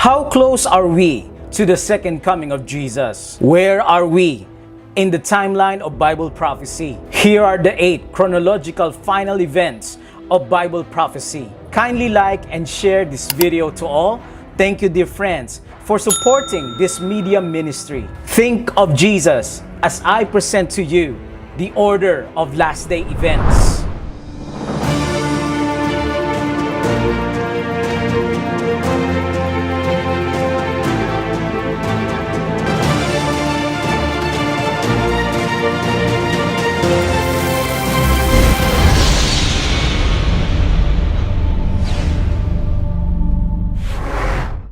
How close are we to the second coming of Jesus? Where are we in the timeline of Bible prophecy? Here are the 8 chronological final events of Bible prophecy. Kindly like and share this video to all. Thank you, dear friends, for supporting this media ministry. Think of Jesus as I present to you the order of last day events.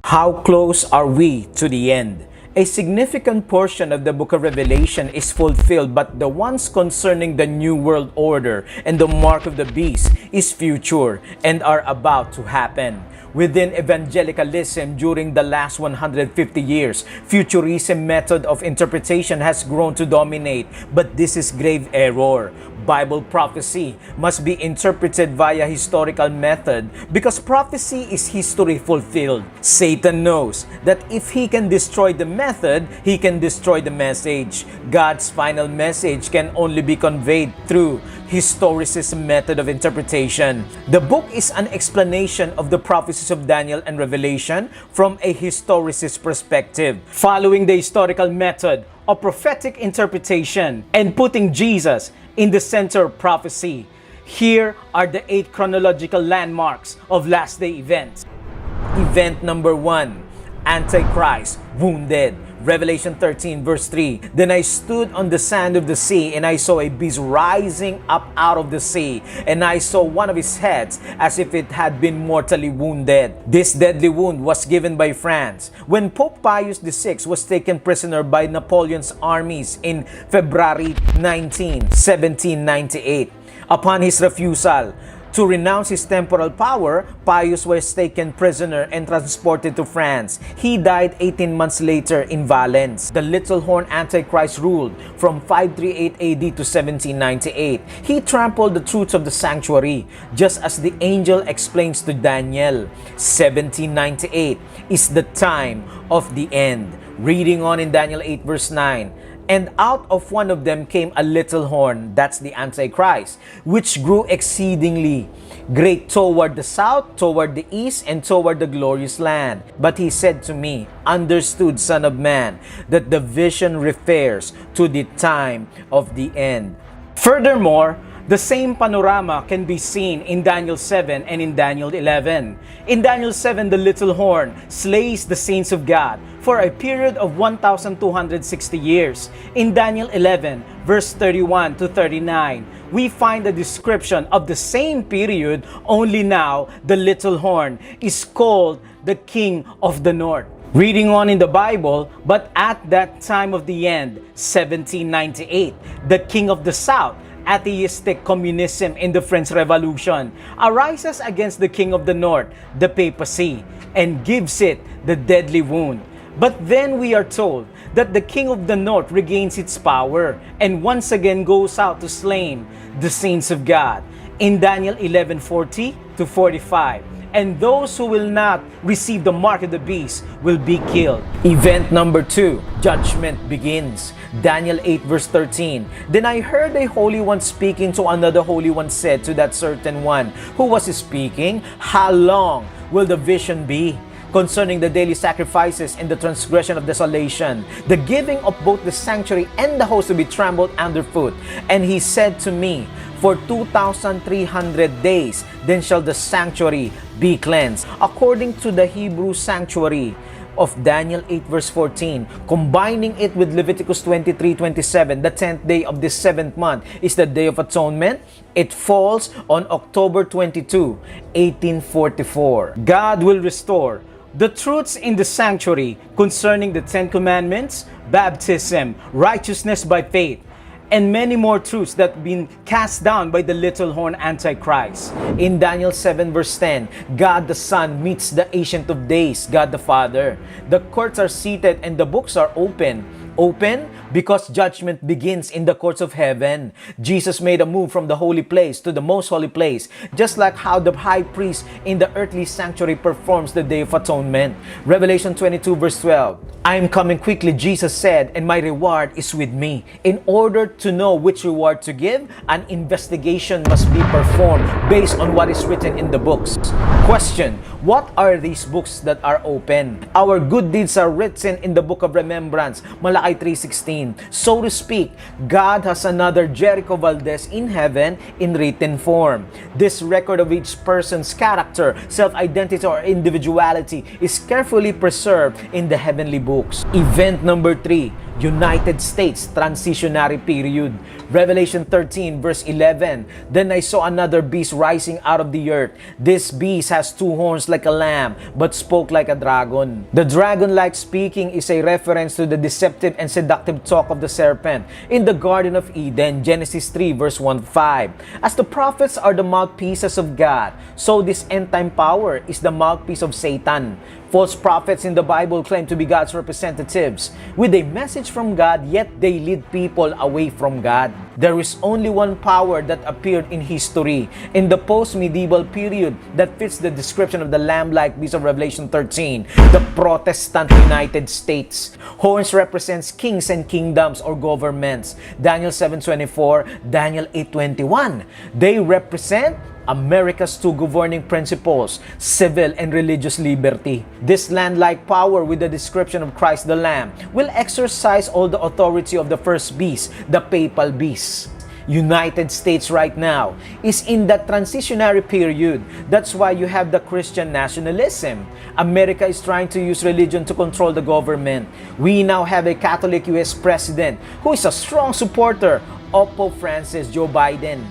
How close are we to the end? A significant portion of the book of Revelation is fulfilled, but the ones concerning the New World Order and the mark of the beast is future and are about to happen. Within evangelicalism during the last 150 years, futurism method of interpretation has grown to dominate, but this is grave error. Bible prophecy must be interpreted via historical method because prophecy is history fulfilled. Satan knows that if he can destroy the method, he can destroy the message. God's final message can only be conveyed through historicism method of interpretation. The book is an explanation of the prophecies of Daniel and Revelation from a historicist perspective, following the historical method of prophetic interpretation and putting Jesus in the center of prophecy. Here are the 8 chronological landmarks of last day events. Event number 1, Antichrist wounded. Revelation 13 verse 3. Then I stood on the sand of the sea, and I saw a beast rising up out of the sea, and I saw one of his heads as if it had been mortally wounded. This deadly wound was given by France when Pope Pius VI was taken prisoner by Napoleon's armies in February 19, 1798. Upon his refusal to renounce his temporal power, Pius was taken prisoner and transported to France. He died 18 months later in Valence. The little horn Antichrist ruled from 538 AD to 1798. He trampled the truths of the sanctuary, just as the angel explains to Daniel. 1798 is the time of the end. Reading on in Daniel 8 verse 9. And out of one of them came a little horn, that's the Antichrist, which grew exceedingly great toward the south, toward the east, and toward the glorious land. But he said to me, understood, Son of man, that the vision refers to the time of the end. Furthermore, the same panorama can be seen in Daniel 7 and in Daniel 11. In Daniel 7, the little horn slays the saints of God for a period of 1,260 years. In Daniel 11, verse 31 to 39, we find a description of the same period, only now the little horn is called the King of the North. Reading on in the Bible, but at that time of the end, 1798, the King of the South, atheistic communism in the French Revolution, arises against the King of the North, the papacy, and gives it the deadly wound. But then we are told that the King of the North regains its power and once again goes out to slay the saints of God in Daniel 11:40 to 45. And those who will not receive the mark of the beast will be killed. Event number 2, judgment begins. Daniel 8 verse 13. Then I heard a holy one speaking to another holy one, said to that certain one who was speaking, how long will the vision be concerning the daily sacrifices and the transgression of desolation, the giving of both the sanctuary and the host to be trampled underfoot? And he said to me, for 2,300 days, then shall the sanctuary be cleansed. According to the Hebrew sanctuary of Daniel 8 verse 14, combining it with Leviticus 23:27, the 10th day of this 7th month is the Day of Atonement. It falls on October 22, 1844. God will restore the truths in the sanctuary concerning the 10 commandments, baptism, righteousness by faith, and many more truths that have been cast down by the little horn Antichrist. In Daniel 7 verse 10, God the Son meets the Ancient of Days, God the Father. The courts are seated and the books are open. Open Because judgment begins in the courts of heaven. Jesus made a move from the holy place to the most holy place, just like how the high priest in the earthly sanctuary performs the Day of Atonement. Revelation 22 verse 12. I am coming quickly, Jesus said, and my reward is with me. In order to know which reward to give, an investigation must be performed based on what is written in the books. Question: what are these books that are open? Our good deeds are written in the book of remembrance, Malachi 3:16. So to speak, God has another Jericho Valdez in heaven in written form. This record of each person's character, self-identity, or individuality is carefully preserved in the heavenly books. Event number 3, United States transitionary period. Revelation 13 verse 11. Then I saw another beast rising out of the earth. This beast has 2 horns like a lamb, but spoke like a dragon. The dragon-like speaking is a reference to the deceptive and seductive talk of the serpent in the Garden of Eden, Genesis 3 verse 1-5. As the prophets are the mouthpieces of God, so this end-time power is the mouthpiece of Satan. False prophets in the Bible claim to be God's representatives with a message from God, yet they lead people away from God. There is only one power that appeared in history in the post-medieval period that fits the description of the lamb-like beast of Revelation 13, the Protestant United States. Horns represents kings and kingdoms or governments. Daniel 7:24, Daniel 8:21. They represent America's 2 governing principles, civil and religious liberty. This land-like power with the description of Christ the Lamb will exercise all the authority of the first beast, the papal beast. United States right now is in that transitionary period. That's why you have the Christian nationalism. America is trying to use religion to control the government. We now have a Catholic US president who is a strong supporter of Pope Francis, Joe Biden.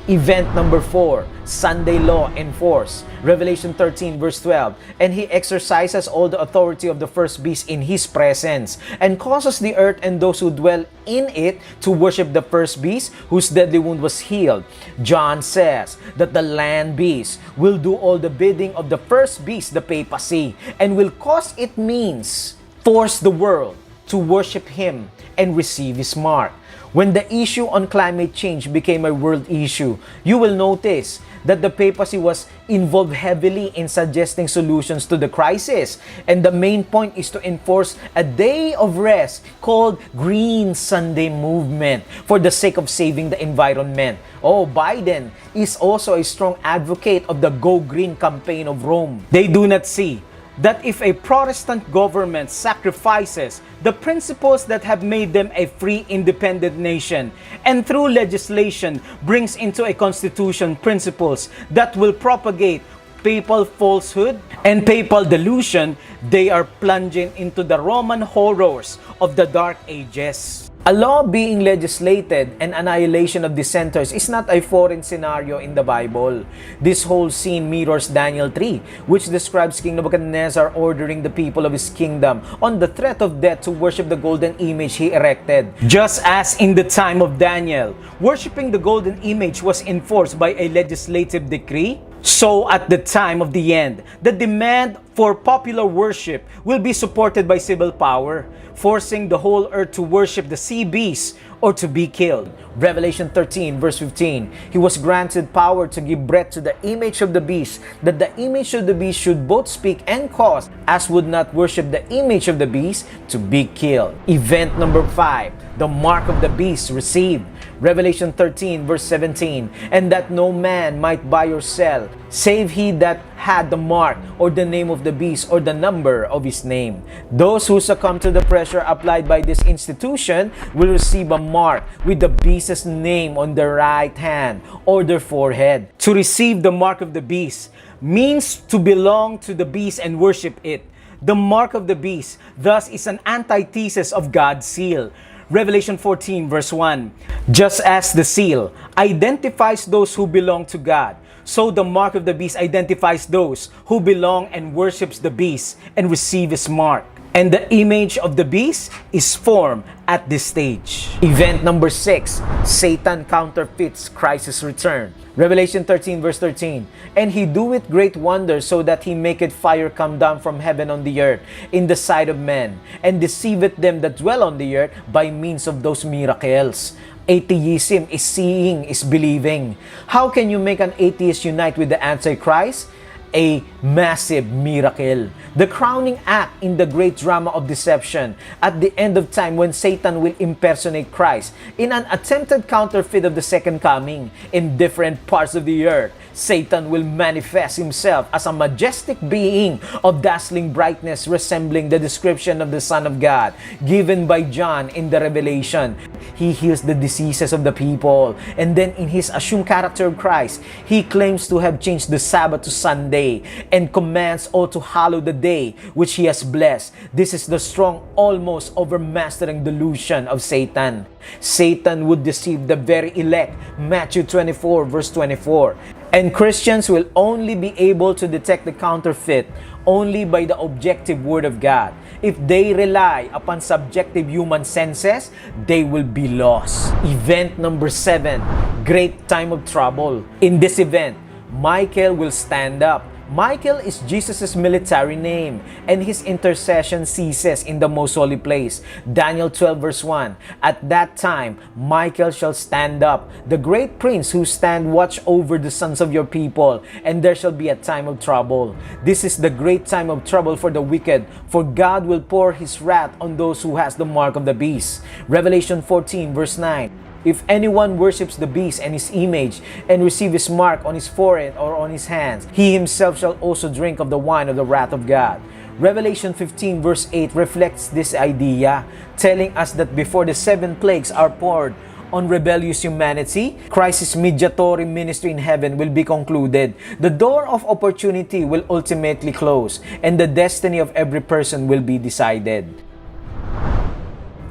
Event number 4, Sunday law enforced. Revelation 13 verse 12. And he exercises all the authority of the first beast in his presence, and causes the earth and those who dwell in it to worship the first beast whose deadly wound was healed. John says that the land beast will do all the bidding of the first beast, the papacy, and will cause it means force the world to worship him and receive his mark. When the issue on climate change became a world issue, you will notice that the papacy was involved heavily in suggesting solutions to the crisis. And the main point is to enforce a day of rest called Green Sunday Movement for the sake of saving the environment. Oh, Biden is also a strong advocate of the Go Green campaign of Rome. They do not see that if a Protestant government sacrifices the principles that have made them a free, independent nation, and through legislation brings into a constitution principles that will propagate papal falsehood and papal delusion, they are plunging into the Roman horrors of the Dark Ages. A law being legislated and annihilation of dissenters is not a foreign scenario in the Bible. This whole scene mirrors Daniel 3, which describes King Nebuchadnezzar ordering the people of his kingdom on the threat of death to worship the golden image he erected. Just as in the time of Daniel, worshiping the golden image was enforced by a legislative decree, so at the time of the end, the demand for popular worship will be supported by civil power, forcing the whole earth to worship the sea beast or to be killed. Revelation 13 verse 15, he was granted power to give breath to the image of the beast, that the image of the beast should both speak and cause, as would not worship the image of the beast, to be killed. Event number 5, the mark of the beast received. Revelation 13 verse 17, and that no man might buy or sell, save he that had the mark, or the name of the beast, or the number of his name. Those who succumb to the pressure applied by this institution will receive a mark with the beast's name on their right hand or their forehead. To receive the mark of the beast means to belong to the beast and worship it. The mark of the beast thus is an antithesis of God's seal. Revelation 14 verse 1, just as the seal identifies those who belong to God, so the mark of the beast identifies those who belong and worships the beast and receive his mark. And the image of the beast is formed at this stage. Event number 6, Satan counterfeits Christ's return. Revelation 13 verse 13. And he doeth great wonders, so that he maketh fire come down from heaven on the earth in the sight of men, and deceiveth them that dwell on the earth by means of those miracles. Atheism is seeing, is believing. How can you make an atheist unite with the Antichrist? A massive miracle. The crowning act in the great drama of deception at the end of time, when Satan will impersonate Christ in an attempted counterfeit of the second coming in different parts of the earth. Satan will manifest himself as a majestic being of dazzling brightness, resembling the description of the Son of God given by John in the Revelation. He heals the diseases of the people, and then in his assumed character of Christ, he claims to have changed the Sabbath to Sunday and commands all to hallow the day which he has blessed. This is the strong, almost overmastering delusion of Satan. Satan would deceive the very elect, Matthew 24 verse 24. And Christians will only be able to detect the counterfeit only by the objective Word of God. If they rely upon subjective human senses, they will be lost. Event number 7, great time of trouble. In this event, Michael will stand up. Michael is Jesus' military name, and his intercession ceases in the most holy place. Daniel 12 verse 1. At that time, Michael shall stand up, the great prince who stand watch over the sons of your people, and there shall be a time of trouble. This is the great time of trouble for the wicked, for God will pour his wrath on those who has the mark of the beast. Revelation 14 verse 9. If anyone worships the beast and his image, and receive his mark on his forehead or on his hands, he himself shall also drink of the wine of the wrath of God. Revelation 15 verse 8 reflects this idea, telling us that before the 7 plagues are poured on rebellious humanity, Christ's mediatory ministry in heaven will be concluded. The door of opportunity will ultimately close, and the destiny of every person will be decided.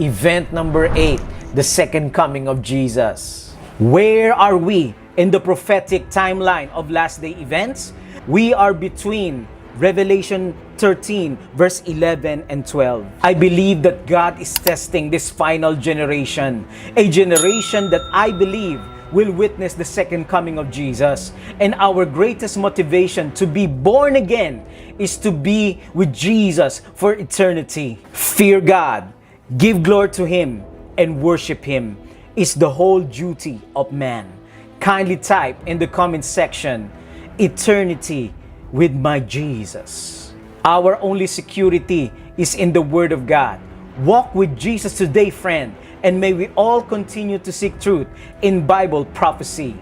Event number 8, the second coming of Jesus. Where are we in the prophetic timeline of last day events? We are between Revelation 13 verse 11 and 12. I believe that God is testing this final generation, a generation that I believe will witness the second coming of Jesus. And our greatest motivation to be born again is to be with Jesus for eternity. Fear God, give glory to Him, and worship Him is the whole duty of man. Kindly type in the comment section, eternity with my Jesus. Our only security is in the Word of God. Walk with Jesus today, friend, and may we all continue to seek truth in Bible prophecy.